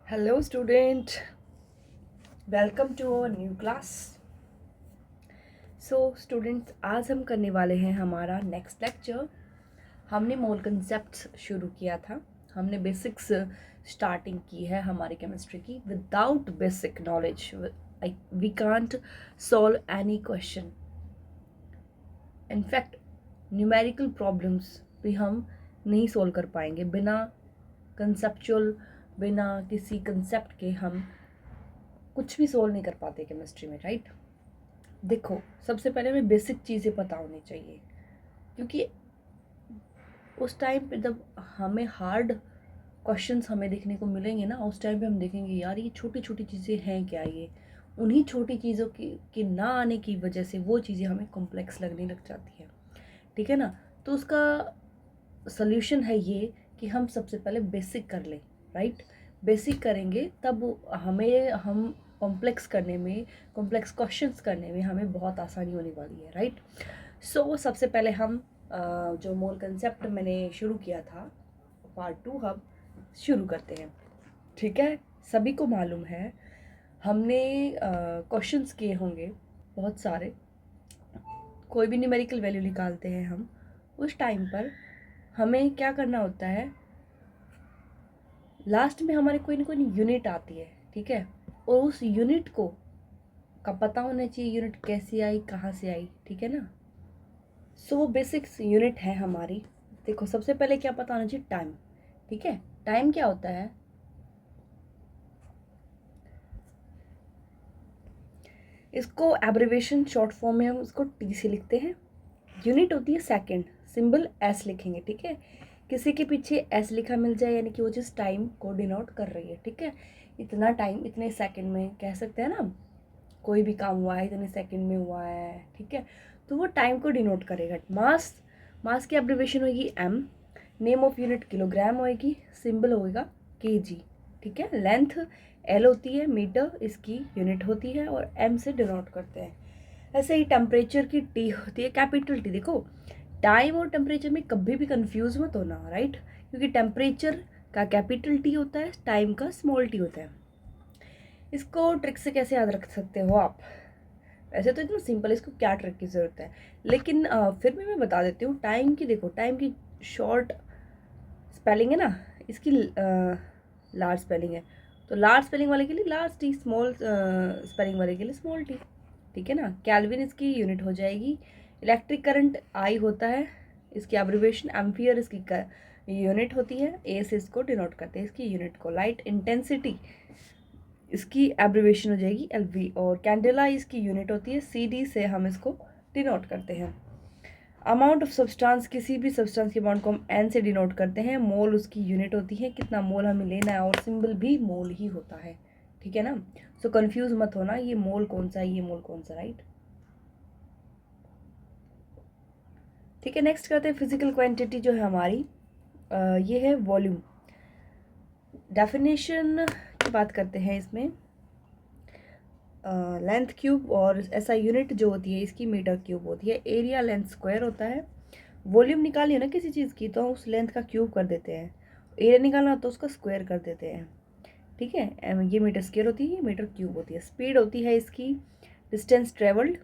Hello student, welcome to our new class. So students, आज हम करने वाले हैं हमारा नेक्स्ट लेक्चर। हमने मोल कंसेप्ट्स शुरू किया था, हमने बेसिक्स स्टार्टिंग की है हमारी केमिस्ट्री की। Without basic knowledge we can't solve any question. In fact numerical problems भी हम नहीं सॉल्व कर पाएंगे बिना कंसेप्चुअल, बिना किसी कंसेप्ट के हम कुछ भी सोल्व नहीं कर पाते केमिस्ट्री में, राइट। देखो, सबसे पहले हमें बेसिक चीज़ें पता होनी चाहिए, क्योंकि उस टाइम पे जब हमें हार्ड क्वेश्चंस हमें देखने को मिलेंगे ना, उस टाइम पे हम देखेंगे यार ये छोटी छोटी चीज़ें हैं क्या। ये उन्हीं छोटी चीज़ों की ना आने की वजह से वो चीज़ें हमें कॉम्प्लेक्स लगने लग जाती है, ठीक है ना। तो उसका सल्यूशन है ये कि हम सबसे पहले बेसिक कर लें, राइट। बेसिक करेंगे तब हम कॉम्प्लेक्स करने में, कॉम्प्लेक्स क्वेश्चंस करने में हमें बहुत आसानी होने वाली है, राइट। सो सबसे पहले हम जो मोल कंसेप्ट मैंने शुरू किया था पार्ट 2 हम शुरू करते हैं, ठीक है। सभी को मालूम है हमने क्वेश्चंस किए होंगे बहुत सारे। कोई भी न्यूमेरिकल वैल्यू निकालते हैं हम, उस टाइम पर हमें क्या करना होता है, लास्ट में हमारे कोई ना कोई यूनिट आती है, ठीक है। और उस यूनिट को का पता होना चाहिए, यूनिट कैसी आई, कहाँ से आई, ठीक है ना। सो वो बेसिक्स यूनिट है हमारी। देखो, सबसे पहले क्या पता होना चाहिए, टाइम, ठीक है। टाइम क्या होता है, इसको एब्रिवेशन शॉर्ट फॉर्म में हम उसको टी से लिखते हैं। यूनिट होती है सेकंड, सिंबल एस लिखेंगे, ठीक है। किसी के पीछे एस लिखा मिल जाए यानी कि वो चीज़ टाइम को डिनोट कर रही है, ठीक है। इतना टाइम इतने सेकंड में कह सकते हैं ना, कोई भी काम हुआ है इतने सेकंड में हुआ है, ठीक है। तो वो टाइम को डिनोट करेगा। मास, मास की एब्रिवेशन होगी M, name of unit kilogram होएगी, सिंबल होएगा केजी, ठीक है। लेंथ एल होती है, मीटर इसकी यूनिट होती है और एम से डिनोट करते हैं। ऐसे ही टेम्परेचर की टी होती है, कैपिटल टी। देखो, टाइम और टेम्परेचर में कभी भी कंफ्यूज मत होना, राइट, क्योंकि टेम्परेचर का कैपिटल टी होता है, टाइम का स्मॉल टी होता है। इसको ट्रिक से कैसे याद रख सकते हो आप, ऐसे तो इतना सिंपल है, इसको क्या ट्रिक की ज़रूरत है, लेकिन फिर भी मैं बता देती हूँ। टाइम की देखो, टाइम की शॉर्ट स्पेलिंग है ना, इसकी लार्ज स्पेलिंग है, तो लार्ज स्पेलिंग वाले के लिए लार्ज टी, स्मॉल स्पेलिंग वाले के लिए स्मॉल टी, ठीक है ना। कैल्विन इसकी यूनिट हो जाएगी। इलेक्ट्रिक करंट आई होता है, इसकी एब्रिवेशन एम्पियर इसकी यूनिट होती है, ए से इसको डिनोट करते हैं इसकी यूनिट को। लाइट इंटेंसिटी इसकी एब्रिवेशन हो जाएगी एलवी, और कैंडेला इसकी यूनिट होती है, सी डी से हम इसको डिनोट करते हैं। अमाउंट ऑफ सब्सटेंस, किसी भी सब्सटेंस के अमाउंट को हम एन से डिनोट करते हैं। मोल उसकी यूनिट होती है, कितना मोल हमें लेना है, और सिंबल भी मोल ही होता है, ठीक है ना। सो कंफ्यूज मत होना, ये मोल कौन सा है, ये मोल कौन सा, राइट। ठीक है, नेक्स्ट करते हैं फिजिकल क्वांटिटी जो है हमारी, ये है वॉल्यूम। डेफिनेशन की बात करते हैं इसमें। लेंथ क्यूब, और ऐसा यूनिट जो होती है इसकी मीटर क्यूब होती है। एरिया लेंथ स्क्वायर होता है। वॉल्यूम निकालिए ना किसी चीज़ की, तो हम उस लेंथ का क्यूब कर देते हैं। एरिया निकालना तो उसका स्क्वायर कर देते हैं, ठीक है। ये मीटर स्क्वायर होती है, मीटर क्यूब होती है। स्पीड होती है इसकी डिस्टेंस ट्रेवल्ड,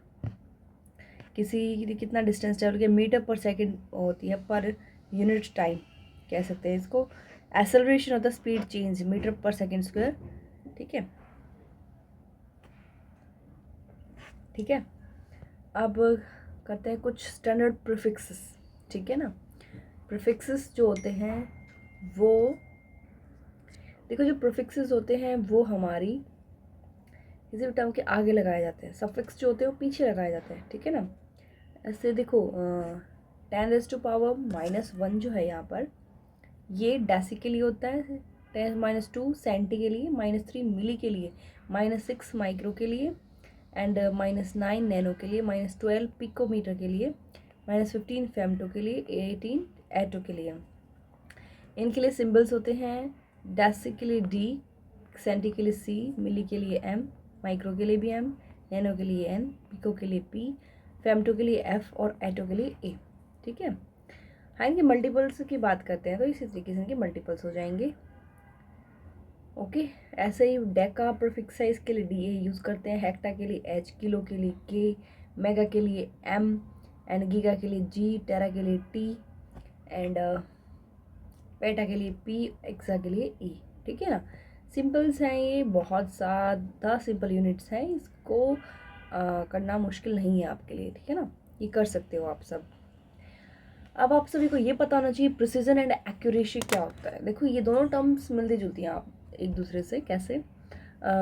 कितना डिस्टेंस ट्रेवल किया, मीटर पर सेकेंड होती है, पर यूनिट टाइम कह सकते हैं इसको। एक्सेलरेशन होता है स्पीड चेंज, मीटर पर सेकेंड स्क्वायर, ठीक है, ठीक है। अब करते हैं कुछ स्टैंडर्ड प्रीफिक्सेस, ठीक है ना। प्रीफिक्सेस जो होते हैं वो, देखो जो प्रीफिक्सेस होते हैं वो हमारी किसी भी टर्म के आगे लगाए जाते हैं। सफिक्स जो होते हैं वो पीछे लगाए जाते हैं, ठीक है ना। ऐसे देखो, 10⁻⁻1 जो है यहाँ पर, ये डेसी के लिए होता है, 10⁻2 सेंटी के लिए, -3 मिली के लिए, -6 माइक्रो के लिए, एंड -9 नैनो के लिए, -12 पिकोमीटर के लिए, -15 फेमटो के लिए, 18 एटो के लिए। इनके लिए सिंबल्स होते हैं, डेसी के लिए डी, सेंटी के लिए सी, मिली के लिए एम, माइक्रो के लिए भी एम, नैनो के लिए एन, पिको के लिए पी, फेमटो के लिए एफ और एटो के लिए ए, ठीक है। हाँ, इनके मल्टीपल्स की बात करते हैं तो इसी तरीके से इनके मल्टीपल्स हो जाएंगे। ओके। ऐसे ही डेका प्रीफिक्स है, इसके लिए डी ए यूज़ करते हैं, हेक्टा के लिए एच, किलो के लिए के, मेगा के लिए एम, एंड गीगा के लिए जी, टेरा के लिए टी, एंड पेटा के लिए पी, एक्सा के लिए ई। ठीक है ना। सिंपल्स हैं ये, बहुत ज़्यादा सिंपल यूनिट्स हैं, इसको करना मुश्किल नहीं है आपके लिए। ठीक है ना, ये कर सकते हो आप सब। अब आप सभी को ये पता होना चाहिए प्रिसीजन एंड एक्यूरेसी क्या होता है। देखो ये दोनों टर्म्स मिलती जुलती हैं आप एक दूसरे से कैसे।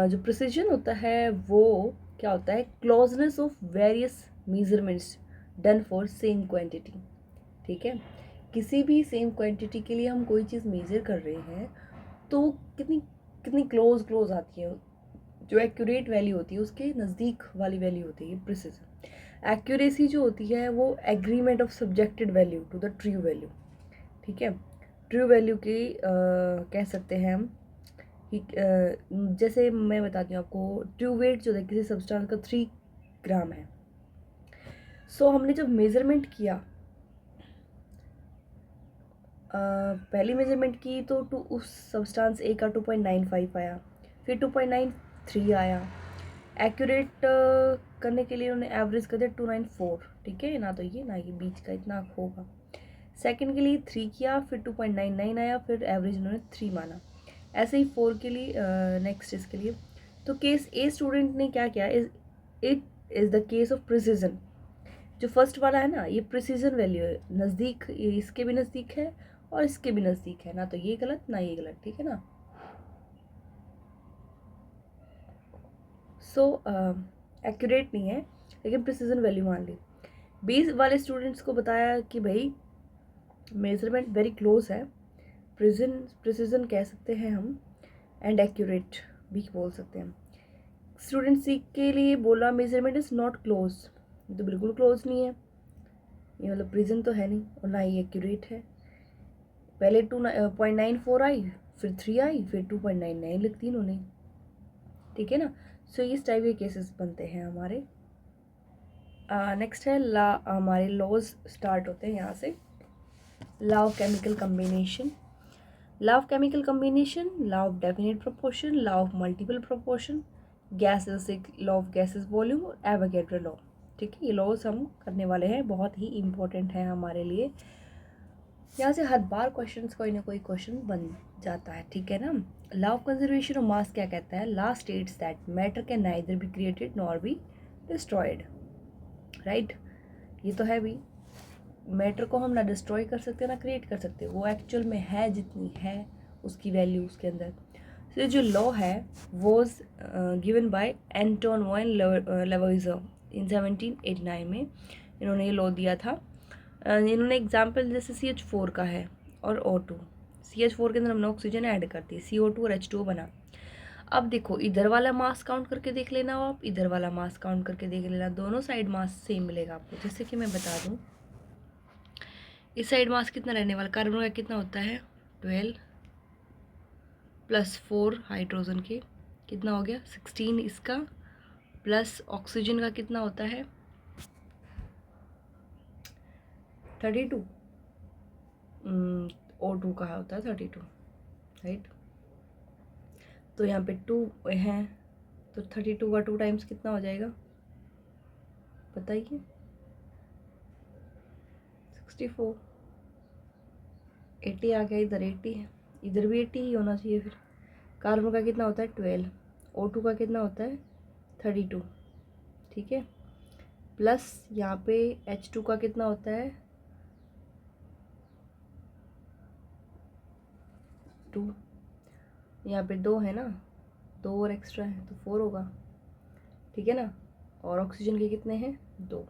जो प्रिसीजन होता है वो क्या होता है, closeness of various measurements done for same quantity. ठीक है, किसी भी सेम क्वांटिटी के लिए हम कोई चीज़ मेजर कर रहे हैं तो कितनी कितनी क्लोज आती है, जो एक्यूरेट वैल्यू होती है उसके नज़दीक वाली वैल्यू होती है प्रिसीजन। एक्यूरेसी जो होती है वो agreement of subjected value to the true value. ठीक है, ट्रू वैल्यू की कह सकते हैं हम कि जैसे मैं बताती हूँ आपको, ट्रू वेट जो है किसी सब्सटेंस का 3 ग्राम है। सो हमने जब मेज़रमेंट किया, पहली मेजरमेंट की तो उस सब्सटेंस ए का 2.95 आया, फिर 2.93 आया। एक्यूरेट करने के लिए उन्होंने एवरेज कर दिया 294। ठीक है ना, तो ये ना ये बीच का इतना होगा। सेकंड के लिए 3 किया, फिर 2.99 आया, फिर एवरेज उन्होंने 3 माना। ऐसे ही 4 के लिए नेक्स्ट इसके लिए। तो केस ए स्टूडेंट ने क्या किया, it is the case of precision. जो फर्स्ट वाला है ना, ये प्रिसीजन वैल्यू है, नज़दीक, ये इसके भी नज़दीक है और इसके भी नज़दीक है ना, तो ये गलत ना ये गलत। ठीक है ना। सो एक्यूरेट नहीं है लेकिन प्रिसीजन वैल्यू मान ली। 20 वाले स्टूडेंट्स को बताया कि भाई मेजरमेंट वेरी क्लोज है, प्रिसीजन कह सकते हैं हम, एंड एक्यूरेट भी बोल सकते हैं। स्टूडेंट सी के लिए बोला मेजरमेंट इज़ नॉट क्लोज, ये तो बिल्कुल क्लोज नहीं है, ये मतलब प्रिसीजन तो है नहीं और ना ही एक्यूरेट है। पहले 2.94 आई, फिर 3 आई, फिर 2.99 लिख दी इन्होंने। ठीक है ना। सो इस टाइप के केसेस बनते हैं हमारे। नेक्स्ट है ला, हमारे लॉज स्टार्ट होते हैं यहाँ से। Law of chemical combination, law of chemical combination, law of definite proportion, law of multiple proportion, gases, law of gases volume और एवोगैड्रो लॉ। ठीक है, ये लॉज हम करने वाले हैं, बहुत ही इंपॉर्टेंट है हमारे लिए। यहाँ से हर बार क्वेश्चन कोई ना कोई क्वेश्चन बन जाता है। ठीक है ना। Law of conservation of mass क्या कहता है, law states that matter can neither be created nor be destroyed. Right, ये तो है भी, मैटर को हम ना डिस्ट्रॉय कर सकते ना क्रिएट कर सकते, वो एक्चुअल में है जितनी है उसकी वैल्यू उसके अंदर। तो जो लॉ है was given by Antoine von Lavoisier in 1789 में, इन्होंने ये लॉ दिया था। इन्होंने एग्जाम्पल जैसे CH4 का है और O2, CH4 के अंदर हमने ऑक्सीजन ऐड कर दी, CO2 और H2O बना। अब देखो इधर वाला मास काउंट करके देख लेना आप, इधर वाला मास काउंट करके देख लेना, दोनों साइड मास सेम मिलेगा आपको। जैसे कि मैं बता दूं, इस साइड मास कितना रहने वाला, कार्बन का कितना होता है 12 प्लस 4 हाइड्रोजन के कितना हो गया 16, इसका प्लस ऑक्सीजन का कितना होता है 32, O2 का होता है 32। राइट, तो यहाँ पे 2 हैं तो 32 का 2 टाइम्स कितना हो जाएगा बताइए, 64। 80 आ गया, इधर 80 है, इधर भी 80 ही होना चाहिए। फिर कार्बन का कितना होता है 12, O2 का कितना होता है 32। ठीक है, प्लस यहाँ पे H2 का कितना होता है 2, यहाँ पे 2 है ना, 2 और एक्स्ट्रा है तो 4 होगा। ठीक है ना, और ऑक्सीजन के कितने हैं 2,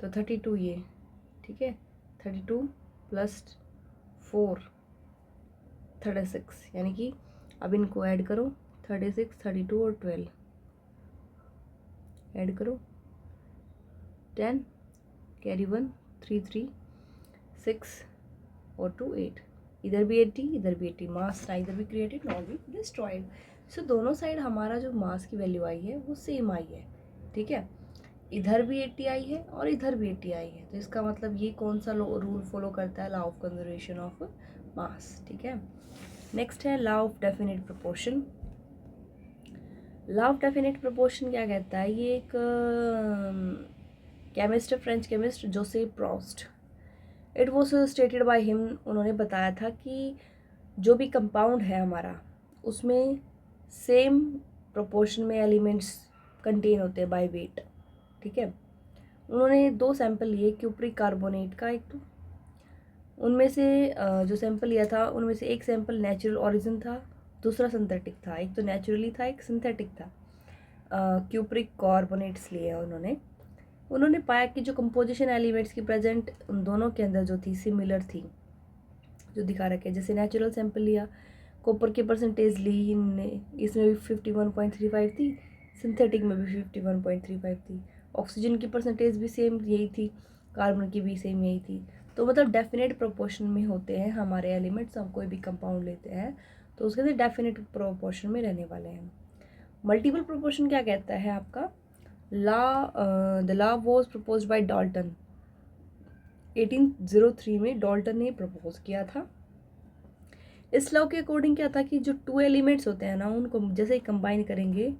तो 32 ये। ठीक है, 32 प्लस 4 36, यानी कि अब इनको ऐड करो, 36 32 और 12 ऐड करो, 10 कैरी 1 3 3 6 और 2 8, इधर भी 80 इधर भी 80, मास नाइदर भी क्रिएटेड नॉट भी डिस्ट्रॉयड। सो दोनों साइड हमारा जो मास की वैल्यू आई है वो सेम आई है। ठीक है, इधर भी 80 आई है और इधर भी 80 आई है, तो इसका मतलब ये कौन सा रूल फॉलो करता है, law of conservation of mass. ठीक है, नेक्स्ट है law of definite proportion. Law of definite proportion क्या कहता है, ये एक chemist, French chemist Joseph Proust, it was stated by him, उन्होंने बताया था कि जो भी कंपाउंड है हमारा उसमें सेम प्रोपोर्शन में एलिमेंट्स कंटेन होते हैं बाय वेट। ठीक है, उन्होंने 2 सैंपल लिए क्यूप्रिक कार्बोनेट का, एक तो उनमें से जो सैंपल लिया था उनमें से एक सैंपल नेचुरल ओरिजिन था, दूसरा सिंथेटिक था। एक तो नेचुरली था, एक सिंथेटिक था। क्यूप्रिक कार्बोनेट्स लिए उन्होंने पाया कि जो कंपोजिशन एलिमेंट्स की प्रेजेंट उन दोनों के अंदर जो थी सिमिलर थी, जो दिखा रखे। जैसे नेचुरल सैंपल लिया, कॉपर की परसेंटेज ली इनने, इसमें भी 51.35 थी, सिंथेटिक में भी 51.35 थी। ऑक्सीजन की परसेंटेज भी सेम यही थी, कार्बन की भी सेम यही थी। तो मतलब डेफिनेट प्रोपोर्शन में होते हैं हमारे एलिमेंट्स। हम कोई भी कंपाउंड लेते हैं तो उसके अंदर डेफिनेट प्रोपोर्शन में रहने वाले हैं। मल्टीपल प्रोपोर्शन क्या कहता है आपका, the law was proposed by Dalton, 1803 में डाल्टन ने प्रपोज किया था। इस लॉ के अकॉर्डिंग क्या था कि जो 2 एलिमेंट्स होते हैं ना, उनको जैसे ही कंबाइन करेंगे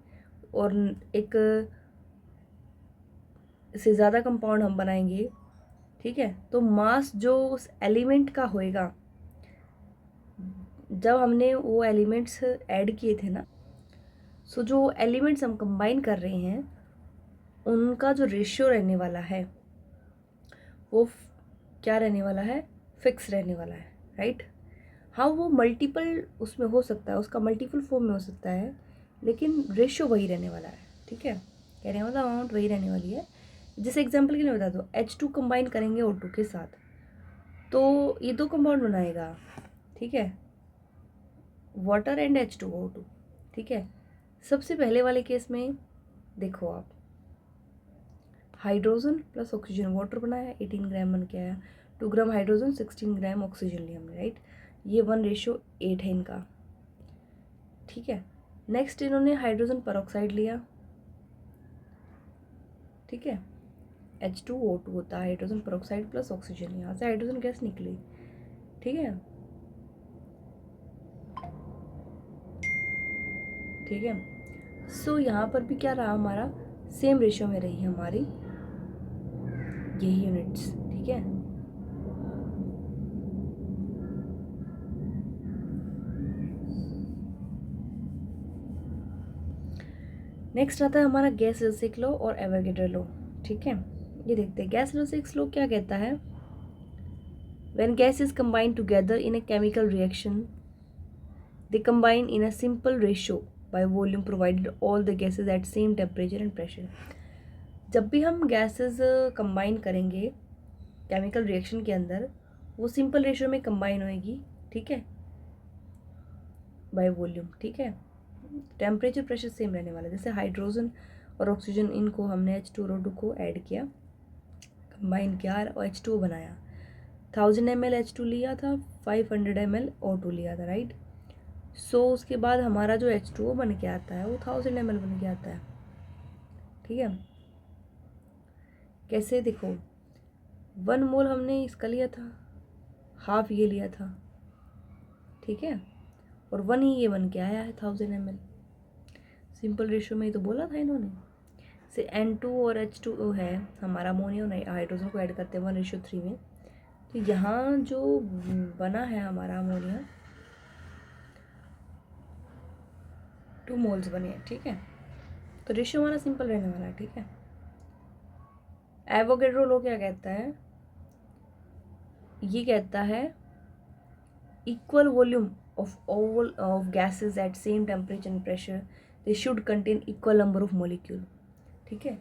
और एक से ज़्यादा कंपाउंड हम बनाएंगे, ठीक है, तो मास जो उस एलिमेंट का होएगा, जब हमने वो एलिमेंट्स ऐड किए थे ना, सो जो एलिमेंट्स हम कंबाइन कर रहे हैं उनका जो रेशियो रहने वाला है वो क्या रहने वाला है, फिक्स रहने वाला है, राइट। हाँ, वो मल्टीपल उसमें हो सकता है, उसका मल्टीपल फॉर्म में हो सकता है, लेकिन रेशियो वही रहने वाला है। ठीक है, कहने वाला अमाउंट वही रहने वाली है। जैसे एग्जांपल के लिए बता दो, H2 कंबाइन करेंगे O2 के साथ तो ये 2 कंपाउंड बनाएगा, ठीक है, वाटर एंड H2O2। ठीक है, सबसे पहले वाले केस में देखो आप, हाइड्रोजन प्लस ऑक्सीजन वाटर बनाया, 18 ग्राम बन के आया, 2 ग्राम हाइड्रोजन 16 ग्राम ऑक्सीजन लिया हमने, राइट। ये 1:8 है इनका। ठीक है, नेक्स्ट इन्होंने हाइड्रोजन परऑक्साइड लिया, ठीक है, H2O2 होता है हाइड्रोजन परऑक्साइड प्लस ऑक्सीजन, यहाँ से हाइड्रोजन गैस निकली। ठीक है, ठीक है, सो यहाँ पर भी क्या रहा हमारा, सेम रेशियो में रही हमारी यही यूनिट्स। ठीक है, नेक्स्ट आता है हमारा गैस-लेविसिक लॉ और एवोगैड्रो लॉ। ठीक है, ये देखते हैं गैस-लेविसिक लॉ क्या कहता है, when gas is combined together in a chemical reaction they combine in a simple ratio by volume provided all the gases eight same temperature and pressure. जब भी हम गैसेज कंबाइन करेंगे केमिकल रिएक्शन के अंदर, वो सिंपल रेशियो में combine होएगी, ठीक है, बाय वॉल्यूम। ठीक है, टेम्परेचर प्रेशर सेम रहने वाला है। जैसे हाइड्रोजन और ऑक्सीजन, इनको हमने H2O2 को ऐड किया, कंबाइन किया और H2O बनाया, 1000 ml H2 लिया था, 500 ml O2 लिया था, राइट। सो उसके बाद हमारा जो H2O बन के आता है वो 1000 ml बन के आता है। ठीक है, कैसे देखो, 1 मोल हमने इसका लिया था, हाफ ये लिया था, ठीक है, और 1 ही ये बन के आया है 1000 ml। सिंपल रेशियो में ही तो बोला था इन्होंने। से N2 और H2O है हमारा, अमोनिया और हाइड्रोजन को ऐड करते हैं 1:3 में, तो यहाँ जो बना है हमारा अमोनिया 2 मोल्स बने हैं। ठीक है, तो रेशियो हमारा सिंपल रहने वाला है। ठीक है, एवोगैड्रो लॉ क्या कहता है, ये कहता है equal volume of all of gases at same temperature and pressure they should contain equal number of molecule. ठीक है,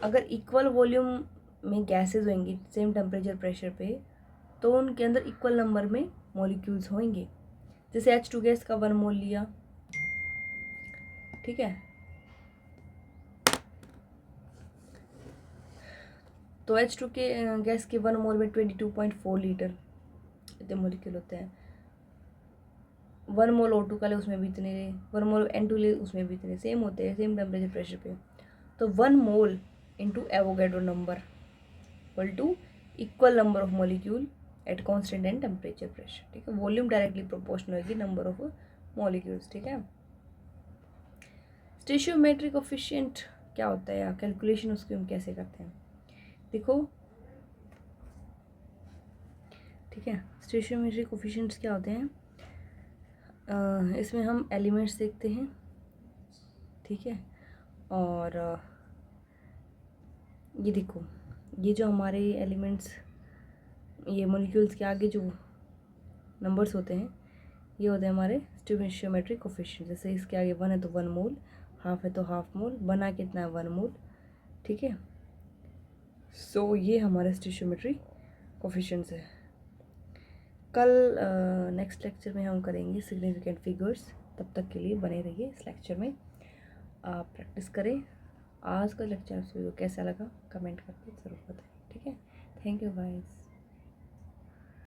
अगर इक्वल वॉल्यूम में गैसेस होंगी सेम टेम्परेचर प्रेशर पे, तो उनके अंदर इक्वल नंबर में मॉलिक्यूल्स होंगे। जैसे H2 गैस का 1 मोल लिया, ठीक है, तो H2 के गैस के 1 मोल में 22.4 लीटर इतने मॉलिक्यूल होते हैं। 1 मोल O2 का ले, उसमें भी इतने, 1 मोल N2 ले, उसमें भी इतने, सेम होते हैं सेम टेम्परेचर प्रेशर पे। तो 1 mole into Avogadro number equal to equal number of molecule at constant and temperature pressure, ठीक है। वॉल्यूम डायरेक्टली प्रोपोर्शनल होगी नंबर ऑफ मॉलिक्यूल्स, ठीक है। स्टोइचियोमेट्रिक कोफिशिएंट क्या होता है या कैलकुलेशन उसकी हम कैसे करते हैं, देखो, ठीक है। स्टोइचियोमेट्रिक कोफिशिएंट्स क्या होते हैं, इसमें हम एलिमेंट्स देखते हैं, ठीक है। और ये देखो, ये जो हमारे एलिमेंट्स, ये मॉलिक्यूल्स के आगे जो नंबर्स होते हैं, ये होते हैं हमारे स्टोइचियोमेट्रिक कोफिशिएंट। जैसे इसके आगे 1 है तो 1 मोल, हाफ है तो हाफ मोल, बना कितना है 1 मोल, ठीक है। सो ये हमारे स्टोइचियोमेट्रिक कोफिशिएंट्स है। कल नेक्स्ट लेक्चर में हम करेंगे सिग्निफिकेंट फिगर्स। तब तक के लिए बने रहिए इस लेक्चर में, आप प्रैक्टिस करें। आज का लेक्चर आपको कैसा लगा कमेंट करके ज़रूर बताएं, ठीक है। Thank you guys.